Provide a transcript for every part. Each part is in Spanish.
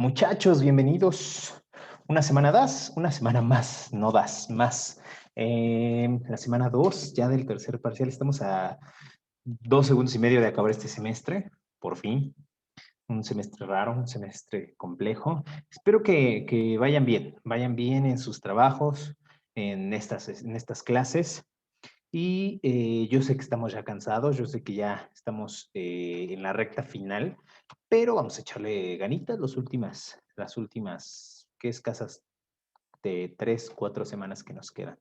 Muchachos, bienvenidos. Una semana das, una semana más, no das, más. La semana 2 ya del tercer parcial. Estamos a 2 segundos y medio de acabar este semestre, por fin. Un semestre raro, un semestre complejo. Espero que vayan bien en sus trabajos, en estas clases. Y yo sé que estamos ya cansados, yo sé que ya estamos en la recta final, pero vamos a echarle ganitas las últimas, que escasas de 3, 4 semanas que nos quedan.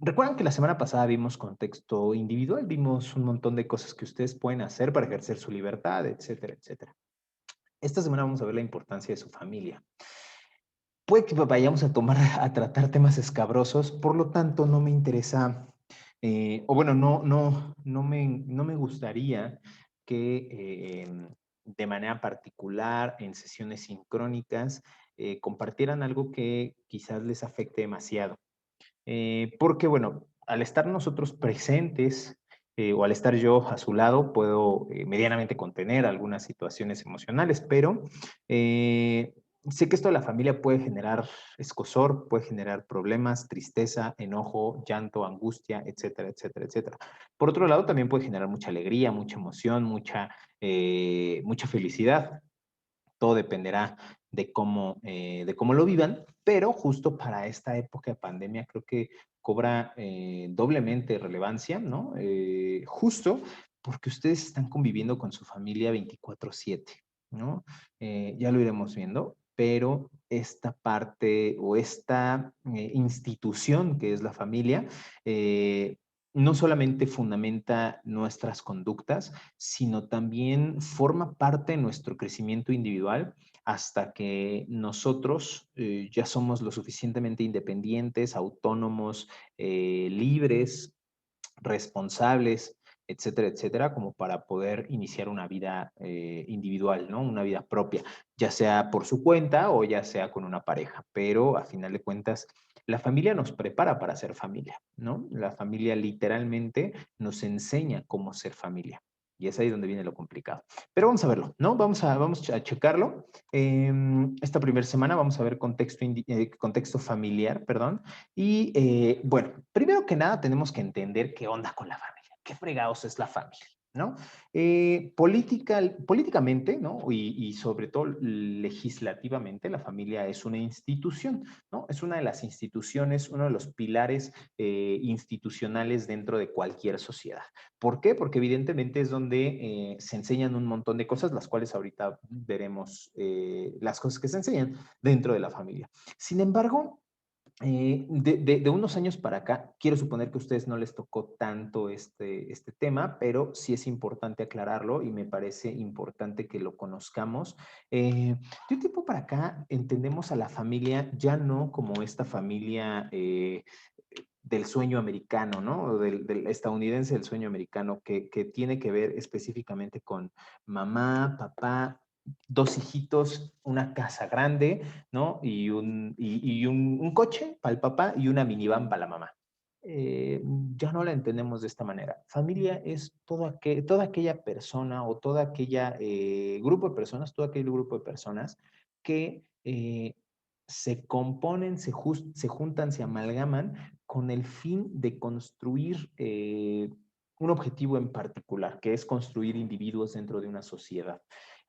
Recuerdan que la semana pasada vimos contexto individual, vimos un montón de cosas que ustedes pueden hacer para ejercer su libertad, etcétera, etcétera. Esta semana vamos a ver la importancia de su familia. Puede que vayamos a tratar temas escabrosos, por lo tanto no me interesa, o bueno, no me gustaría que de manera particular en sesiones sincrónicas compartieran algo que quizás les afecte demasiado. Porque bueno, al estar nosotros presentes o al estar yo a su lado, puedo medianamente contener algunas situaciones emocionales, pero eh, sé que esto de la familia puede generar escozor, puede generar problemas, tristeza, enojo, llanto, angustia, etcétera, etcétera, etcétera. Por otro lado, también puede generar mucha alegría, mucha emoción, mucha felicidad. Todo dependerá de cómo lo vivan, pero justo para esta época de pandemia creo que cobra doblemente relevancia, ¿no? Justo porque ustedes están conviviendo con su familia 24/7, ¿no? Ya lo iremos viendo, pero esta parte o esta institución que es la familia, no solamente fundamenta nuestras conductas, sino también forma parte de nuestro crecimiento individual hasta que nosotros ya somos lo suficientemente independientes, autónomos, libres, responsables, etcétera, etcétera, como para poder iniciar una vida individual, ¿no? Una vida propia, ya sea por su cuenta o ya sea con una pareja, pero a final de cuentas, la familia nos prepara para ser familia, ¿no? La familia literalmente nos enseña cómo ser familia. Y es ahí donde viene lo complicado. Pero vamos a verlo, ¿no? Vamos a checarlo. Esta primera semana vamos a ver contexto familiar, perdón. Y bueno, primero que nada tenemos que entender qué onda con la familia, qué fregados es la familia, ¿no? Políticamente, ¿no? Y sobre todo legislativamente, la familia es una institución, ¿no? Es una de las instituciones, uno de los pilares institucionales dentro de cualquier sociedad. ¿Por qué? Porque evidentemente es donde se enseñan un montón de cosas, las cuales ahorita veremos las cosas que se enseñan dentro de la familia. Sin embargo, de unos años para acá, quiero suponer que a ustedes no les tocó tanto este tema, pero sí es importante aclararlo y me parece importante que lo conozcamos. De un tiempo para acá entendemos a la familia ya no como esta familia del sueño americano, ¿no? O del estadounidense del sueño americano, que tiene que ver específicamente con mamá, papá, dos hijitos, una casa grande, ¿no? Y un coche para el papá y una minivan para la mamá. Ya no la entendemos de esta manera. Familia es toda aquella persona o toda aquella grupo de personas, todo aquel grupo de personas que se componen, se juntan, se amalgaman con el fin de construir un objetivo en particular, que es construir individuos dentro de una sociedad.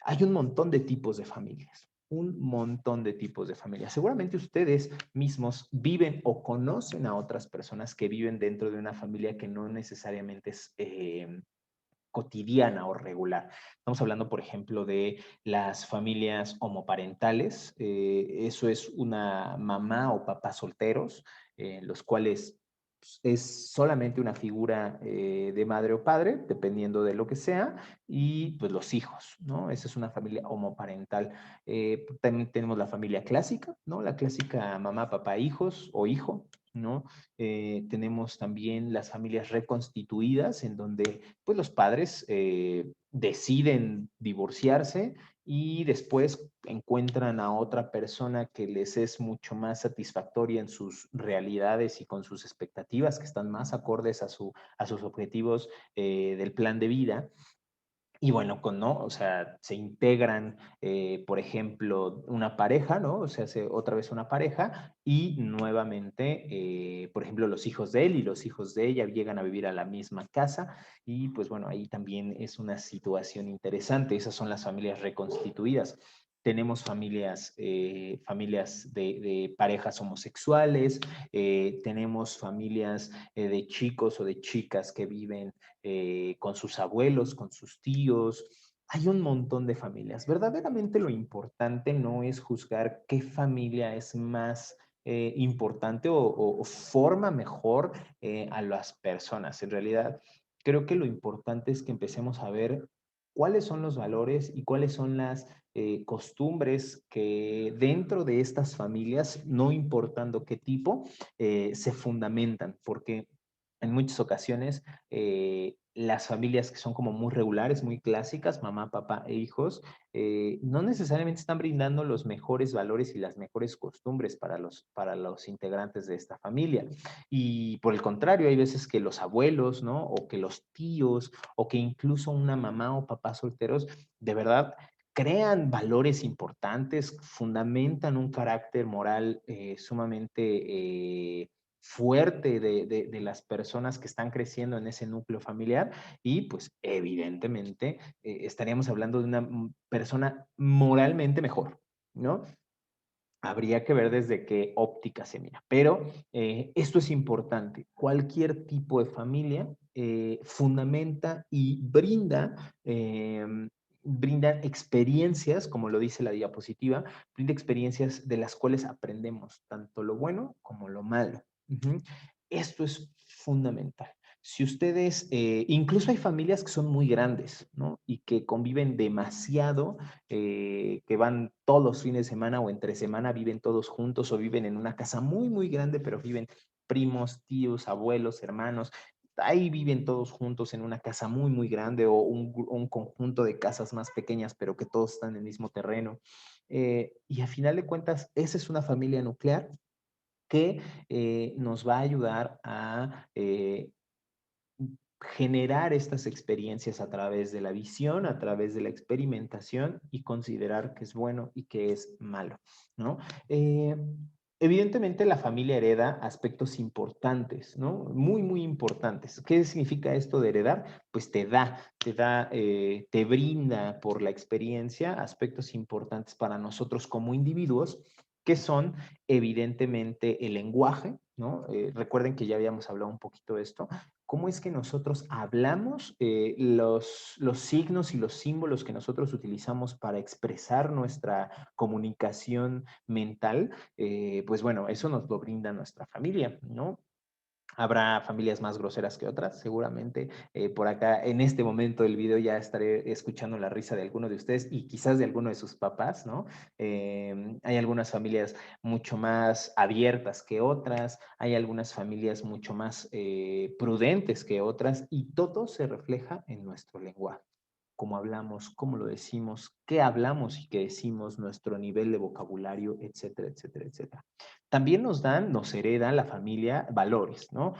Hay un montón de tipos de familias, un montón de tipos de familias. Seguramente ustedes mismos viven o conocen a otras personas que viven dentro de una familia que no necesariamente es cotidiana o regular. Estamos hablando, por ejemplo, de las familias homoparentales. Eso es una mamá o papá solteros, los cuales es solamente una figura de madre o padre, dependiendo de lo que sea, y pues los hijos, ¿no? Esa es una familia homoparental. También tenemos la familia clásica, ¿no? La clásica mamá, papá, hijos o hijo, ¿no? Tenemos también las familias reconstituidas, en donde pues los padres deciden divorciarse y después encuentran a otra persona que les es mucho más satisfactoria en sus realidades y con sus expectativas, que están más acordes a sus objetivos del plan de vida. Y bueno, ¿no? O sea, se integran, por ejemplo, una pareja, ¿no? O sea, hace otra vez una pareja y nuevamente, por ejemplo, los hijos de él y los hijos de ella llegan a vivir a la misma casa y pues bueno, ahí también es una situación interesante. Esas son las familias reconstituidas. Tenemos familias de parejas homosexuales, tenemos familias de chicos o de chicas que viven con sus abuelos, con sus tíos. Hay un montón de familias. Verdaderamente lo importante no es juzgar qué familia es más importante o forma mejor a las personas. En realidad, creo que lo importante es que empecemos a ver cuáles son los valores y cuáles son las costumbres que dentro de estas familias, no importando qué tipo, se fundamentan, porque en muchas ocasiones las familias que son como muy regulares, muy clásicas, mamá, papá e hijos, no necesariamente están brindando los mejores valores y las mejores costumbres para los integrantes de esta familia. Y por el contrario, hay veces que los abuelos, ¿no? O que los tíos, o que incluso una mamá o papá solteros, de verdad crean valores importantes, fundamentan un carácter moral sumamente fuerte de las personas que están creciendo en ese núcleo familiar y pues evidentemente estaríamos hablando de una persona moralmente mejor, ¿no? Habría que ver desde qué óptica se mira, pero esto es importante. Cualquier tipo de familia fundamenta y brinda experiencias, como lo dice la diapositiva, brinda experiencias de las cuales aprendemos tanto lo bueno como lo malo. Ujú. Esto es fundamental. Si ustedes, incluso hay familias que son muy grandes, ¿no? Y que conviven demasiado, que van todos los fines de semana o entre semana, viven todos juntos o viven en una casa muy, muy grande, pero viven primos, tíos, abuelos, hermanos. Ahí viven todos juntos en una casa muy, muy grande o un conjunto de casas más pequeñas, pero que todos están en el mismo terreno. Y a final de cuentas, esa es una familia nuclear que nos va a ayudar a generar estas experiencias a través de la visión, a través de la experimentación y considerar que es bueno y que es malo, ¿no? Evidentemente la familia hereda aspectos importantes, ¿no? Muy, muy importantes. ¿Qué significa esto de heredar? Pues te brinda por la experiencia aspectos importantes para nosotros como individuos, que son evidentemente el lenguaje, ¿no? Recuerden que ya habíamos hablado un poquito de esto, cómo es que nosotros hablamos, los signos y los símbolos que nosotros utilizamos para expresar nuestra comunicación mental, pues bueno, eso nos lo brinda nuestra familia, ¿no? Habrá familias más groseras que otras, seguramente. Por acá, en este momento del video, ya estaré escuchando la risa de alguno de ustedes y quizás de alguno de sus papás, ¿no? Hay algunas familias mucho más abiertas que otras, hay algunas familias mucho más prudentes que otras y todo se refleja en nuestro lenguaje. Cómo hablamos, cómo lo decimos, qué hablamos y qué decimos, nuestro nivel de vocabulario, etcétera, etcétera, etcétera. También nos hereda la familia valores, ¿no?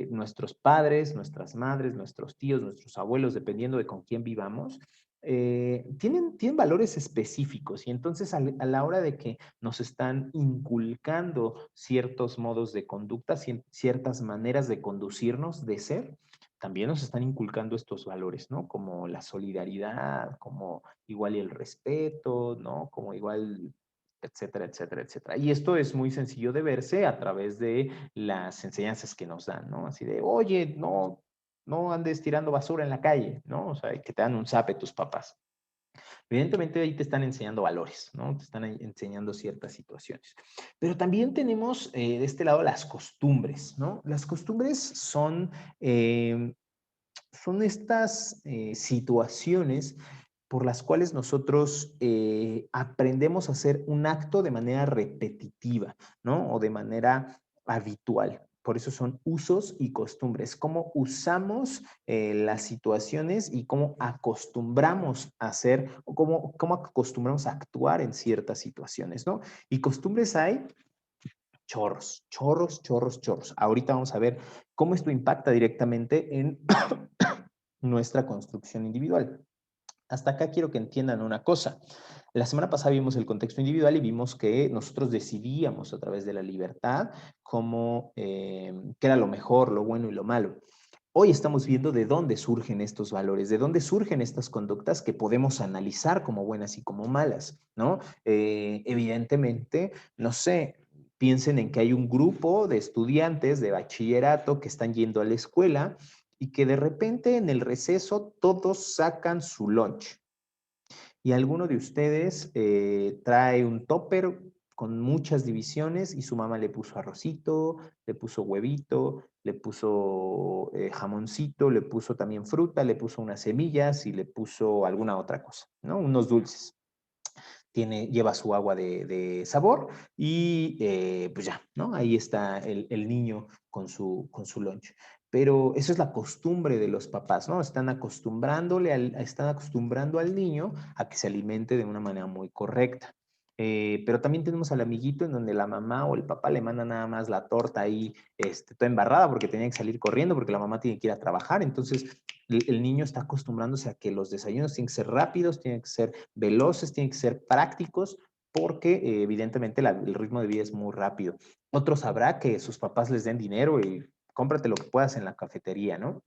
Nuestros padres, nuestras madres, nuestros tíos, nuestros abuelos, dependiendo de con quién vivamos, tienen valores específicos y entonces a la hora de que nos están inculcando ciertos modos de conducta, ciertas maneras de conducirnos, de ser, también nos están inculcando estos valores, ¿no? Como la solidaridad, como igual y el respeto, ¿no? Como igual, etcétera, etcétera, etcétera. Y esto es muy sencillo de verse a través de las enseñanzas que nos dan, ¿no? Así de, oye, no andes tirando basura en la calle, ¿no? O sea, que te dan un zape tus papás. Evidentemente ahí te están enseñando valores, ¿no? Te están enseñando ciertas situaciones. Pero también tenemos de este lado las costumbres, ¿no? Las costumbres son estas situaciones por las cuales nosotros aprendemos a hacer un acto de manera repetitiva, ¿no? O de manera habitual. Por eso son usos y costumbres. Cómo usamos las situaciones y cómo acostumbramos a hacer, o cómo acostumbramos a actuar en ciertas situaciones, ¿no? Y costumbres hay chorros, chorros, chorros, chorros. Ahorita vamos a ver cómo esto impacta directamente en nuestra construcción individual. Hasta acá quiero que entiendan una cosa. La semana pasada vimos el contexto individual y vimos que nosotros decidíamos a través de la libertad cómo, qué era lo mejor, lo bueno y lo malo. Hoy estamos viendo de dónde surgen estos valores, de dónde surgen estas conductas que podemos analizar como buenas y como malas, ¿no? Evidentemente, no sé, piensen en que hay un grupo de estudiantes de bachillerato que están yendo a la escuela y que de repente en el receso todos sacan su lunch y alguno de ustedes trae un topper con muchas divisiones y su mamá le puso arrocito, le puso huevito, le puso jamoncito, le puso también fruta, le puso unas semillas y le puso alguna otra cosa, ¿no? Unos dulces. Lleva su agua de sabor y pues ya, ¿no? Ahí está el niño con su lunch. Pero eso es la costumbre de los papás, ¿no? Están acostumbrando al niño a que se alimente de una manera muy correcta. Pero también tenemos al amiguito en donde la mamá o el papá le manda nada más la torta ahí toda embarrada porque tenía que salir corriendo porque la mamá tiene que ir a trabajar. Entonces el niño está acostumbrándose a que los desayunos tienen que ser rápidos, tienen que ser veloces, tienen que ser prácticos, porque evidentemente el ritmo de vida es muy rápido. Otros sabrá que sus papás les den dinero y cómprate lo que puedas en la cafetería, ¿no?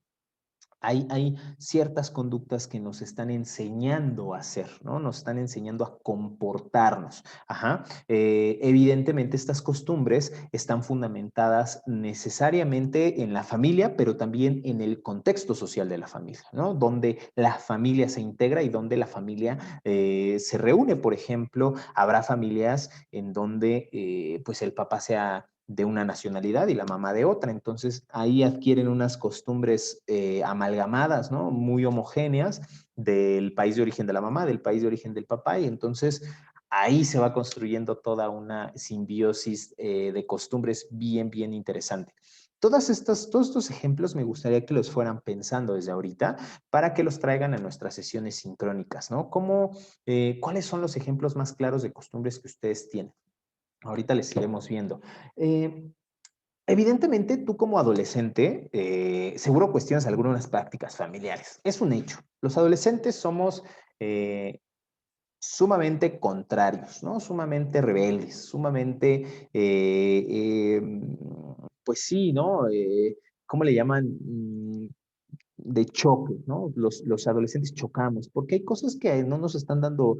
Hay ciertas conductas que nos están enseñando a hacer, ¿no? Nos están enseñando a comportarnos. Ajá. Evidentemente, estas costumbres están fundamentadas necesariamente en la familia, pero también en el contexto social de la familia, ¿no? Donde la familia se integra y donde la familia se reúne. Por ejemplo, habrá familias en donde pues el papá sea de una nacionalidad y la mamá de otra. Entonces ahí adquieren unas costumbres amalgamadas, ¿no? Muy homogéneas del país de origen de la mamá, del país de origen del papá, y entonces ahí se va construyendo toda una simbiosis de costumbres bien, bien interesante. Todos estos ejemplos me gustaría que los fueran pensando desde ahorita para que los traigan a nuestras sesiones sincrónicas, ¿no? ¿Cuáles son los ejemplos más claros de costumbres que ustedes tienen? Ahorita les iremos viendo. Eh, Evidentemente, tú como adolescente, seguro cuestionas algunas prácticas familiares. Es un hecho. Los adolescentes somos eh, sumamente contrarios, ¿no? Sumamente rebeldes, sumamente, pues sí, ¿no? ¿Cómo le llaman? De choque, ¿no? Los adolescentes chocamos, porque hay cosas que no nos están dando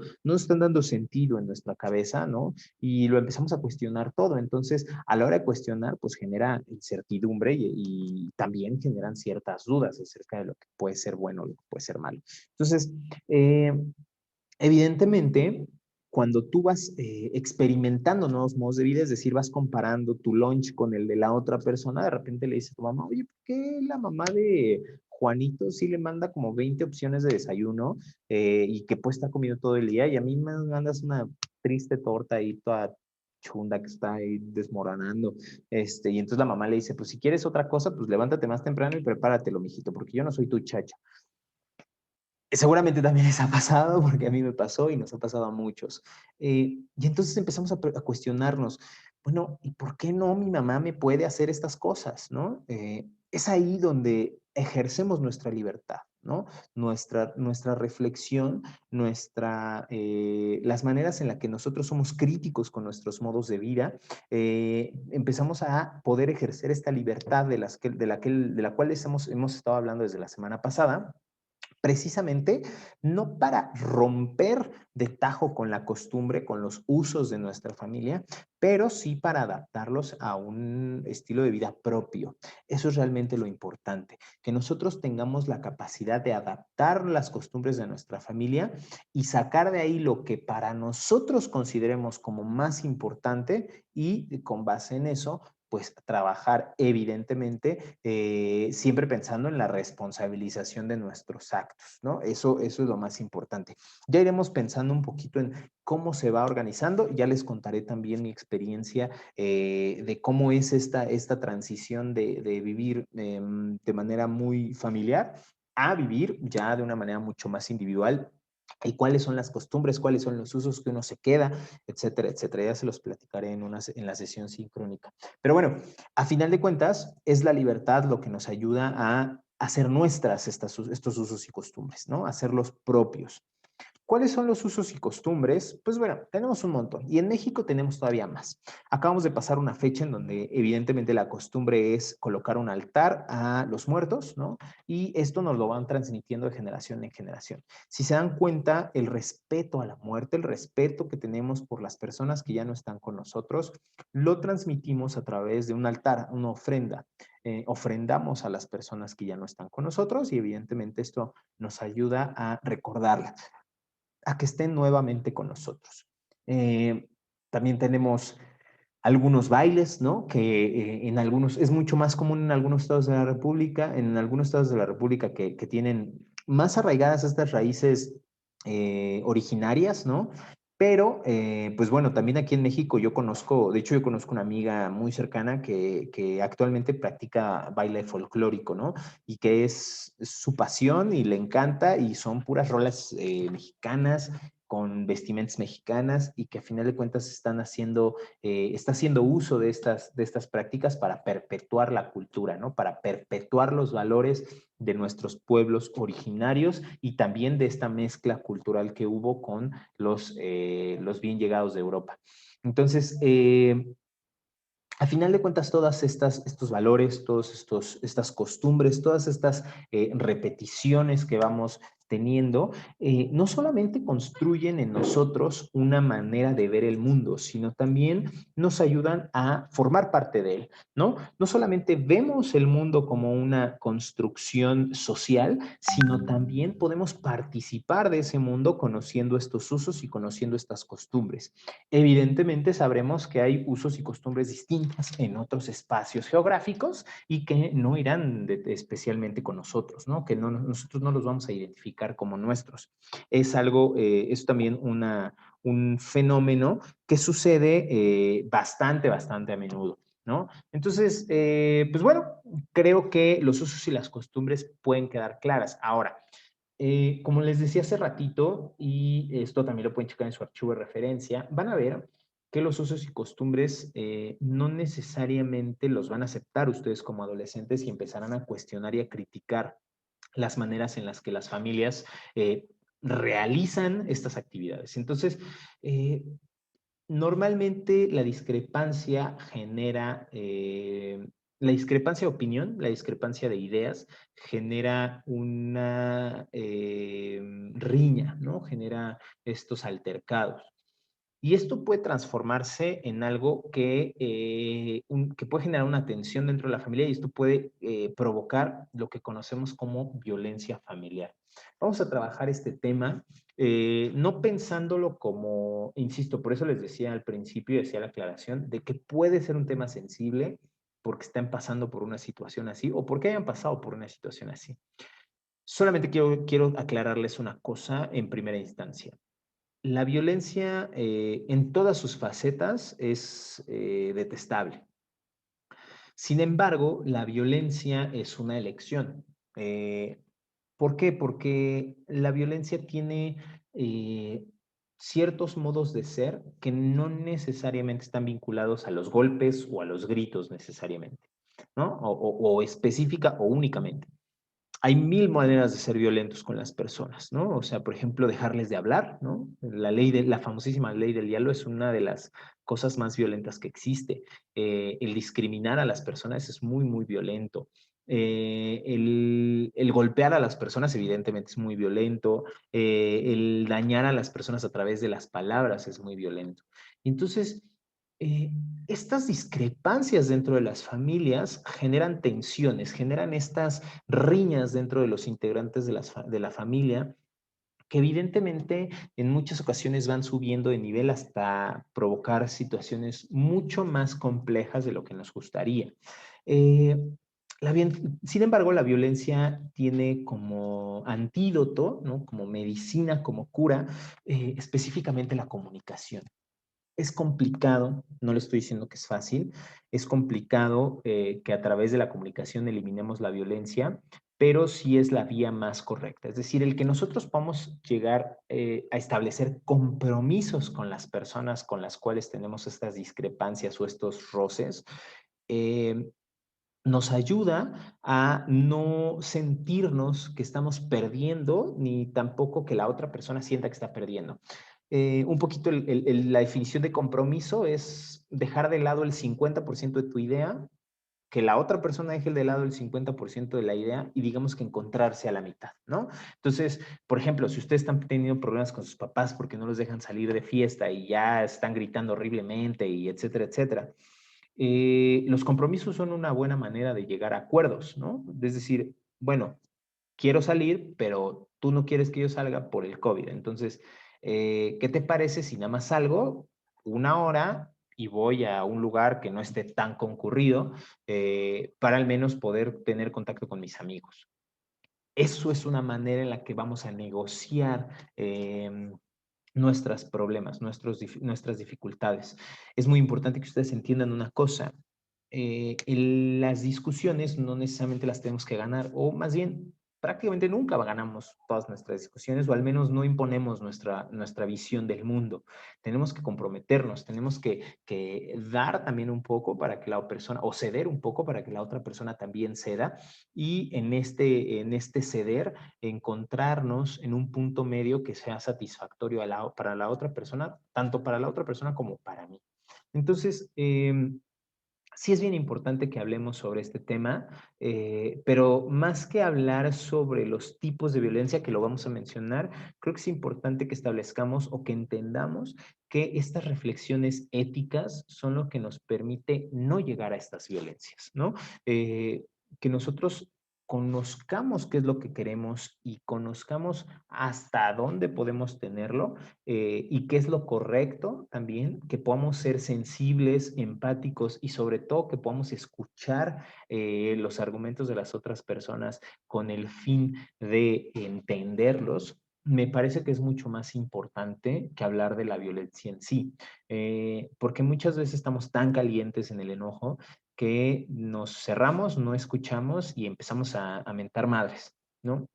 sentido en nuestra cabeza, ¿no? Y lo empezamos a cuestionar todo. Entonces, a la hora de cuestionar, pues genera incertidumbre y también generan ciertas dudas acerca de lo que puede ser bueno o lo que puede ser malo. Entonces, eh, evidentemente, cuando tú vas experimentando nuevos modos de vida, es decir, vas comparando tu lunch con el de la otra persona, de repente le dices a tu mamá, oye, ¿por qué la mamá de Juanito sí le manda como 20 opciones de desayuno y que puede estar comiendo todo el día y a mí me mandas una triste torta ahí toda chunda que está ahí desmoronando? Y entonces la mamá le dice, pues si quieres otra cosa, pues levántate más temprano y prepáratelo, mijito, porque yo no soy tu chacha. Seguramente también les ha pasado, porque a mí me pasó y nos ha pasado a muchos. Y entonces empezamos a cuestionarnos, bueno, ¿y por qué no mi mamá me puede hacer estas cosas, no? Es ahí donde ejercemos nuestra libertad, ¿no? Nuestra reflexión, las maneras en las que nosotros somos críticos con nuestros modos de vida, empezamos a poder ejercer esta libertad de la cual hemos estado hablando desde la semana pasada, precisamente no para romper de tajo con la costumbre, con los usos de nuestra familia, pero sí para adaptarlos a un estilo de vida propio. Eso es realmente lo importante, que nosotros tengamos la capacidad de adaptar las costumbres de nuestra familia y sacar de ahí lo que para nosotros consideremos como más importante y con base en eso pues trabajar evidentemente siempre pensando en la responsabilización de nuestros actos, ¿no? Eso es lo más importante. Ya iremos pensando un poquito en cómo se va organizando, ya les contaré también mi experiencia de cómo es esta transición de vivir de manera muy familiar a vivir ya de una manera mucho más individual y cuáles son las costumbres, cuáles son los usos que uno se queda, etcétera, etcétera. Ya se los platicaré en la sesión sincrónica. Pero bueno, a final de cuentas, es la libertad lo que nos ayuda a hacer nuestras estos usos y costumbres, ¿no? Hacerlos propios. ¿Cuáles son los usos y costumbres? Pues bueno, tenemos un montón y en México tenemos todavía más. Acabamos de pasar una fecha en donde evidentemente la costumbre es colocar un altar a los muertos, ¿no? Y esto nos lo van transmitiendo de generación en generación. Si se dan cuenta, el respeto a la muerte, el respeto que tenemos por las personas que ya no están con nosotros, lo transmitimos a través de un altar, una ofrenda. Ofrendamos a las personas que ya no están con nosotros y evidentemente esto nos ayuda a recordarlas, a que estén nuevamente con nosotros. También tenemos algunos bailes, ¿no? Que en algunos, es mucho más común en algunos estados de la República, en algunos estados de la República que tienen más arraigadas estas raíces originarias, ¿no? Pero, pues bueno, también aquí en México yo conozco, de hecho yo conozco una amiga muy cercana que actualmente practica baile folclórico, ¿no? Y que es su pasión y le encanta y son puras rolas mexicanas con vestimentas mexicanas y que a final de cuentas están haciendo, está haciendo uso de estas prácticas para perpetuar la cultura, ¿no? Para perpetuar los valores de nuestros pueblos originarios y también de esta mezcla cultural que hubo con los bien llegados de Europa. Entonces, a final de cuentas, todas estos valores, estas costumbres, todas estas repeticiones que vamos teniendo, no solamente construyen en nosotros una manera de ver el mundo, sino también nos ayudan a formar parte de él, ¿no? No solamente vemos el mundo como una construcción social, sino también podemos participar de ese mundo conociendo estos usos y conociendo estas costumbres. Evidentemente sabremos que hay usos y costumbres distintas en otros espacios geográficos y que no irán especialmente con nosotros, ¿no? Que no, nosotros no los vamos a identificar como nuestros. Es algo, es también un fenómeno que sucede bastante a menudo, ¿no? Entonces, pues bueno, creo que los usos y las costumbres pueden quedar claras. Ahora, como les decía hace ratito, y esto también lo pueden checar en su archivo de referencia, van a ver que los usos y costumbres no necesariamente los van a aceptar ustedes como adolescentes y empezarán a cuestionar y a criticar las maneras en las que las familias realizan estas actividades. Entonces, eh, normalmente la discrepancia de opinión, la discrepancia de ideas genera una riña, ¿no? Genera estos altercados. Y esto puede transformarse en algo que puede generar una tensión dentro de la familia y esto puede provocar lo que conocemos como violencia familiar. Vamos a trabajar este tema, no pensándolo como, insisto, por eso les decía al principio, decía la aclaración, de que puede ser un tema sensible porque están pasando por una situación así o porque hayan pasado por una situación así. Solamente quiero aclararles una cosa en primera instancia. La violencia en todas sus facetas es detestable. Sin embargo, la violencia es una elección. Eh, ¿Por qué? Porque la violencia tiene eh, ciertos modos de ser que no necesariamente están vinculados a los golpes o a los gritos necesariamente, ¿no? O específica o únicamente. Hay mil maneras de ser violentos con las personas, ¿no? O sea, por ejemplo, dejarles de hablar, ¿no? La famosísima ley del hielo es una de las cosas más violentas que existe. El discriminar a las personas es muy violento. El golpear a las personas, evidentemente, es muy violento. El dañar a las personas a través de las palabras es muy violento. Entonces, eh, estas discrepancias dentro de las familias generan tensiones, generan estas riñas dentro de los integrantes de la familia que evidentemente en muchas ocasiones van subiendo de nivel hasta provocar situaciones mucho más complejas de lo que nos gustaría. Eh, Sin embargo, la violencia tiene como antídoto, ¿no? Como medicina, como cura, específicamente la comunicación. Es complicado, no le estoy diciendo que es fácil, es complicado que a través de la comunicación eliminemos la violencia, pero sí es la vía más correcta. Es decir, el que nosotros podamos llegar a establecer compromisos con las personas con las cuales tenemos estas discrepancias o estos roces, eh, nos ayuda a no sentirnos que estamos perdiendo, ni tampoco que la otra persona sienta que está perdiendo. Un poquito la definición de compromiso es dejar de lado el 50% de tu idea, que la otra persona deje de lado el 50% de la idea y digamos que encontrarse a la mitad, ¿no? Entonces, por ejemplo, si ustedes están teniendo problemas con sus papás porque no los dejan salir de fiesta y ya están gritando horriblemente y etcétera, etcétera, los compromisos son una buena manera de llegar a acuerdos, ¿no? Es decir, bueno, quiero salir, pero tú no quieres que yo salga por el COVID. Entonces, ¿qué te parece si nada más salgo una hora y voy a un lugar que no esté tan concurrido para al menos poder tener contacto con mis amigos? Eso es una manera en la que vamos a negociar nuestros problemas, nuestras dificultades. Es muy importante que ustedes entiendan una cosa. Las discusiones no necesariamente las tenemos que ganar, o más bien, prácticamente nunca ganamos todas nuestras discusiones, o al menos no imponemos nuestra visión del mundo. Tenemos que comprometernos, tenemos que dar también un poco para que la persona, o ceder un poco para que la otra persona también ceda, y en este ceder, encontrarnos en un punto medio que sea satisfactorio para la otra persona, tanto para la otra persona como para mí. Entonces, sí es bien importante que hablemos sobre este tema, pero más que hablar sobre los tipos de violencia que lo vamos a mencionar, creo que es importante que establezcamos o que entendamos que estas reflexiones éticas son lo que nos permite no llegar a estas violencias, ¿no? Que nosotros conozcamos qué es lo que queremos y conozcamos hasta dónde podemos tenerlo, y qué es lo correcto también, que podamos ser sensibles, empáticos y sobre todo que podamos escuchar los argumentos de las otras personas con el fin de entenderlos. Me parece que es mucho más importante que hablar de la violencia en sí, porque muchas veces estamos tan calientes en el enojo que nos cerramos, no escuchamos y empezamos a mentar madres, ¿no?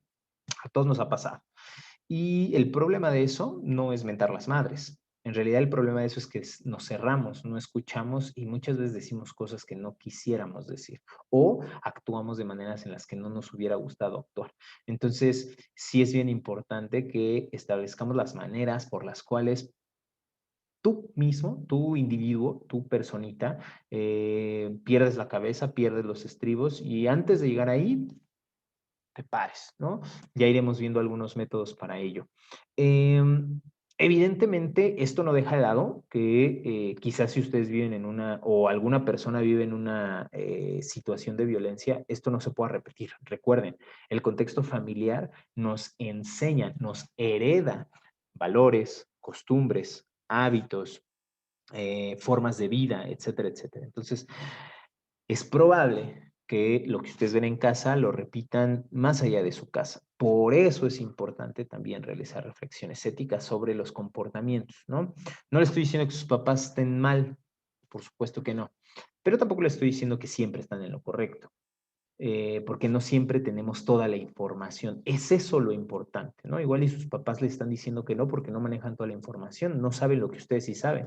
A todos nos ha pasado. Y el problema de eso no es mentar las madres. En realidad el problema de eso es que nos cerramos, no escuchamos y muchas veces decimos cosas que no quisiéramos decir o actuamos de maneras en las que no nos hubiera gustado actuar. Entonces, sí es bien importante que establezcamos las maneras por las cuales tú mismo, tu individuo, tu personita, pierdes la cabeza, pierdes los estribos y antes de llegar ahí, te pares, ¿no? Ya iremos viendo algunos métodos para ello. Evidentemente, esto no deja de lado que quizás si ustedes viven en una o alguna persona vive en una situación de violencia, esto no se pueda repetir. Recuerden, el contexto familiar nos enseña, nos hereda valores, costumbres, hábitos, formas de vida, etcétera, etcétera. Entonces, es probable que lo que ustedes ven en casa lo repitan más allá de su casa. Por eso es importante también realizar reflexiones éticas sobre los comportamientos, ¿no? No le estoy diciendo que sus papás estén mal, por supuesto que no, pero tampoco le estoy diciendo que siempre están en lo correcto, porque no siempre tenemos toda la información. Es eso lo importante, ¿no? Igual y sus papás le están diciendo que no porque no manejan toda la información, no saben lo que ustedes sí saben,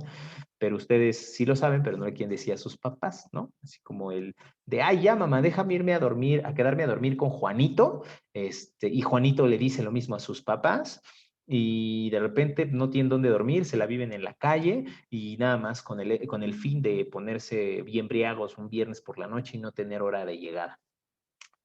pero ustedes sí lo saben, pero no le quieren decir a sus papás, ¿no? Así como el de, ay, ya, mamá, déjame irme a dormir, a quedarme a dormir con Juanito, y Juanito le dice lo mismo a sus papás, y de repente no tienen dónde dormir, se la viven en la calle y nada más con el fin de ponerse bien briagos un viernes por la noche y no tener hora de llegada.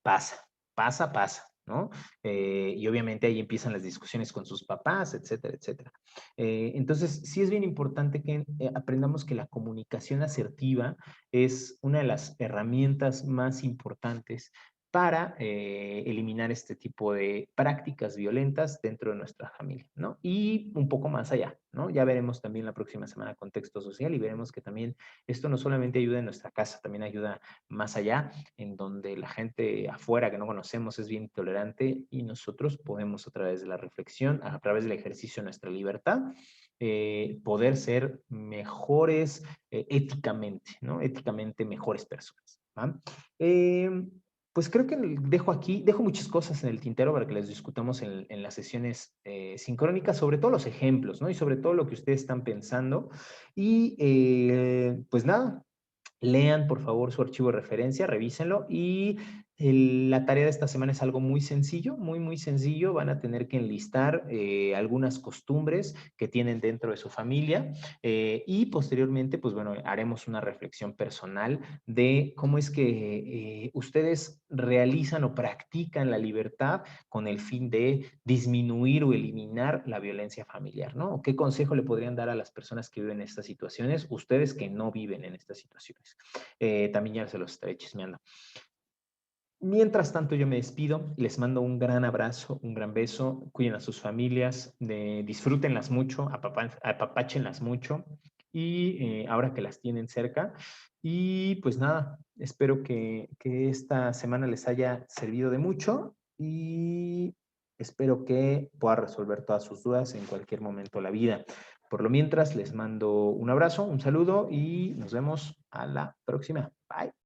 Pasa, pasa, ¿no? Y obviamente ahí empiezan las discusiones con sus papás, etcétera, etcétera. Entonces, sí es bien importante que aprendamos que la comunicación asertiva es una de las herramientas más importantes para eliminar este tipo de prácticas violentas dentro de nuestra familia, ¿no? Y un poco más allá, ¿no? Ya veremos también la próxima semana contexto social y veremos que también esto no solamente ayuda en nuestra casa, también ayuda más allá, en donde la gente afuera que no conocemos es bien intolerante y nosotros podemos a través de la reflexión, a través del ejercicio de nuestra libertad, poder ser mejores éticamente, ¿no? Éticamente mejores personas. ¿Va? Pues creo que dejo muchas cosas en el tintero para que les discutamos en las sesiones sincrónicas, sobre todo los ejemplos, ¿no? Y sobre todo lo que ustedes están pensando. Y pues nada, Lean, por favor, su archivo de referencia, revísenlo y la tarea de esta semana es algo muy sencillo, muy, muy sencillo. Van a tener que enlistar algunas costumbres que tienen dentro de su familia y posteriormente, pues bueno, haremos una reflexión personal de cómo es que ustedes realizan o practican la libertad con el fin de disminuir o eliminar la violencia familiar, ¿no? ¿Qué consejo le podrían dar a las personas que viven en estas situaciones? Ustedes que no viven en estas situaciones. También ya se los estaré chismeando. Mientras tanto, yo me despido, les mando un gran abrazo, un gran beso, cuiden a sus familias, disfrútenlas mucho, apapáchenlas mucho y ahora que las tienen cerca. Y pues nada, espero que esta semana les haya servido de mucho y espero que pueda resolver todas sus dudas en cualquier momento de la vida. Por lo mientras, les mando un abrazo, un saludo y nos vemos a la próxima. Bye.